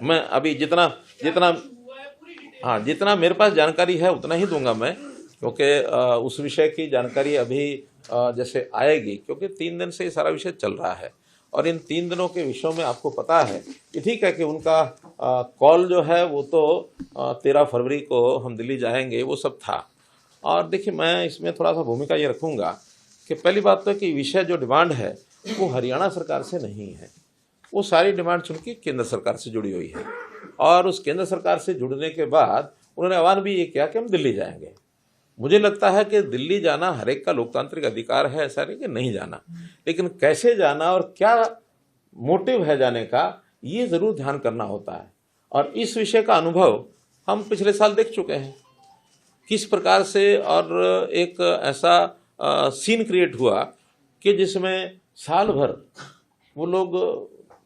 मैं अभी जितना जितना हाँ जितना मेरे पास जानकारी है उतना ही दूंगा मैं, क्योंकि उस विषय की जानकारी अभी जैसे आएगी, क्योंकि 3 दिन से ये सारा विषय चल रहा है और इन 3 दिनों के विषयों में आपको पता है कि ठीक है कि उनका कॉल जो है वो तो 13 फरवरी को हम दिल्ली जाएंगे, वो सब था। और देखिए मैं इसमें थोड़ा सा भूमिका ये रखूँगा कि पहली बात तो कि विषय जो डिमांड है वो हरियाणा सरकार से नहीं है, वो सारी डिमांड चूँकि केंद्र सरकार से जुड़ी हुई है और उस केंद्र सरकार से जुड़ने के बाद उन्होंने आह्वान भी ये किया कि हम दिल्ली जाएंगे। मुझे लगता है कि दिल्ली जाना हर एक का लोकतांत्रिक अधिकार है, ऐसा नहीं कि नहीं जाना, लेकिन कैसे जाना और क्या मोटिव है जाने का ये ज़रूर ध्यान करना होता है। और इस विषय का अनुभव हम पिछले साल देख चुके हैं किस प्रकार से, और एक ऐसा सीन क्रिएट हुआ कि जिसमें साल भर वो लोग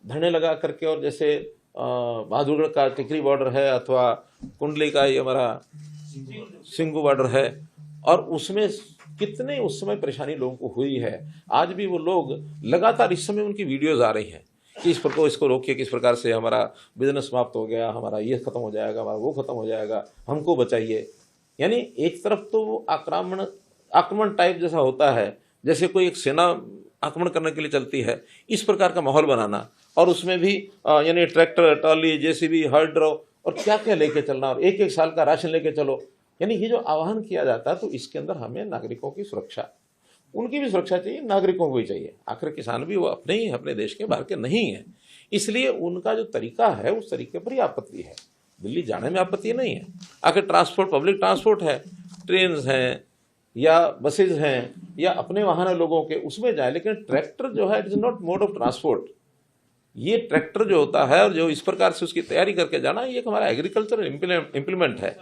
धरने लगा करके, और जैसे बहादुरगढ़ का टिकरी बॉर्डर है अथवा कुंडली का ये हमारा सिंगू बॉर्डर है, और उसमें कितने उस समय परेशानी लोगों को हुई है। आज भी वो लोग लगातार इस समय उनकी वीडियोज़ आ रही हैं कि इस प्रकार इसको रोकिए, किस प्रकार से हमारा बिजनेस समाप्त हो गया, हमारा ये ख़त्म हो जाएगा, हमारा वो ख़त्म हो जाएगा, हमको बचाइए। यानी एक तरफ तो वो आक्रमण टाइप जैसा होता है, जैसे कोई एक सेना आक्रमण करने के लिए चलती है, इस प्रकार का माहौल बनाना, और उसमें भी यानी ट्रैक्टर, ट्रॉली, जेसीबी, हर्ड्रो और क्या क्या लेके चलना, और एक साल का राशन लेके चलो। यानी ये जो आह्वान किया जाता है, तो इसके अंदर हमें नागरिकों की सुरक्षा, उनकी भी सुरक्षा चाहिए, नागरिकों को भी चाहिए। आखिर किसान भी वो अपने ही, अपने देश के बाहर के नहीं हैं, इसलिए उनका जो तरीका है उस तरीके पर ही आपत्ति है। दिल्ली जाने में आपत्ति नहीं है। आखिर ट्रांसपोर्ट, पब्लिक ट्रांसपोर्ट है, ट्रेन हैं या बसेज हैं या अपने वाहन है लोगों के, उसमें जाए, लेकिन ट्रैक्टर जो है it is not mode of transport. ये ट्रैक्टर जो होता है और जो इस प्रकार से उसकी तैयारी करके जाना, ये एक हमारा एग्रीकल्चर इम्प्लीमेंट है,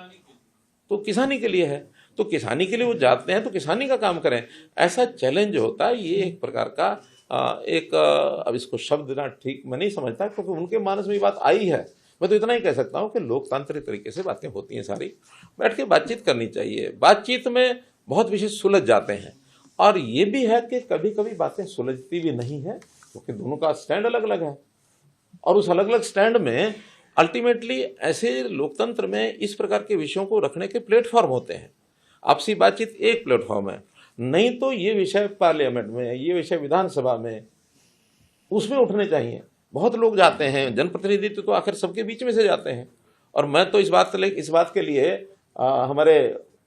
तो किसानी के लिए है, तो किसानी के लिए वो जाते हैं तो किसानी का काम करें। ऐसा चैलेंज जो होता है ये एक प्रकार का अब इसको शब्द देना ठीक मैं नहीं समझता, क्योंकि उनके मानस में ये बात आई है। मैं तो इतना ही कह सकता हूँ कि लोकतांत्रिक तरीके से बातें होती हैं, सारी बैठ के बातचीत करनी चाहिए। बातचीत में बहुत विषय सुलझ जाते हैं, और ये भी है कि कभी कभी बातें सुलझती भी नहीं है, क्योंकि दोनों का स्टैंड अलग अलग है, और उस अलग अलग स्टैंड में अल्टीमेटली ऐसे लोकतंत्र में इस प्रकार के विषयों को रखने के प्लेटफॉर्म होते हैं। आपसी बातचीत एक प्लेटफॉर्म है, नहीं तो ये विषय पार्लियामेंट में, ये विषय विधानसभा में, उसमें उठने चाहिए। बहुत लोग जाते हैं, जनप्रतिनिधि तो आखिर सबके बीच में से जाते हैं, और मैं तो इस बात के लिए हमारे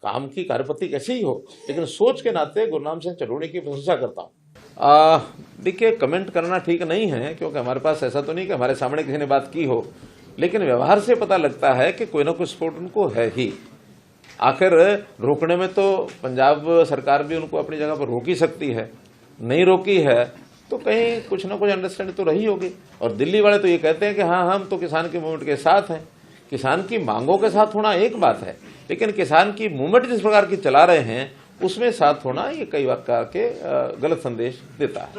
काम की कार्यपद्धति कैसे ही हो, लेकिन सोच के नाते गुरनाम सिंह चरोड़ी की प्रशंसा करता हूँ। देखिए कमेंट करना ठीक नहीं है, क्योंकि हमारे पास ऐसा तो नहीं कि हमारे सामने किसी ने बात की हो, लेकिन व्यवहार से पता लगता है कि कोई ना कोई सपोर्ट उनको है ही। आखिर रोकने में तो पंजाब सरकार भी उनको अपनी जगह पर रोक ही सकती है, नहीं रोकी है तो कहीं कुछ ना कुछ अंडरस्टैंडिंग तो रही होगी। और दिल्ली वाले तो ये कहते हैं कि हाँ हम तो किसान के मूवमेंट के साथ हैं। किसान की मांगों के साथ होना एक बात है, लेकिन किसान की मूवमेंट जिस प्रकार की चला रहे हैं उसमें साथ होना ये कई बार के गलत संदेश देता है।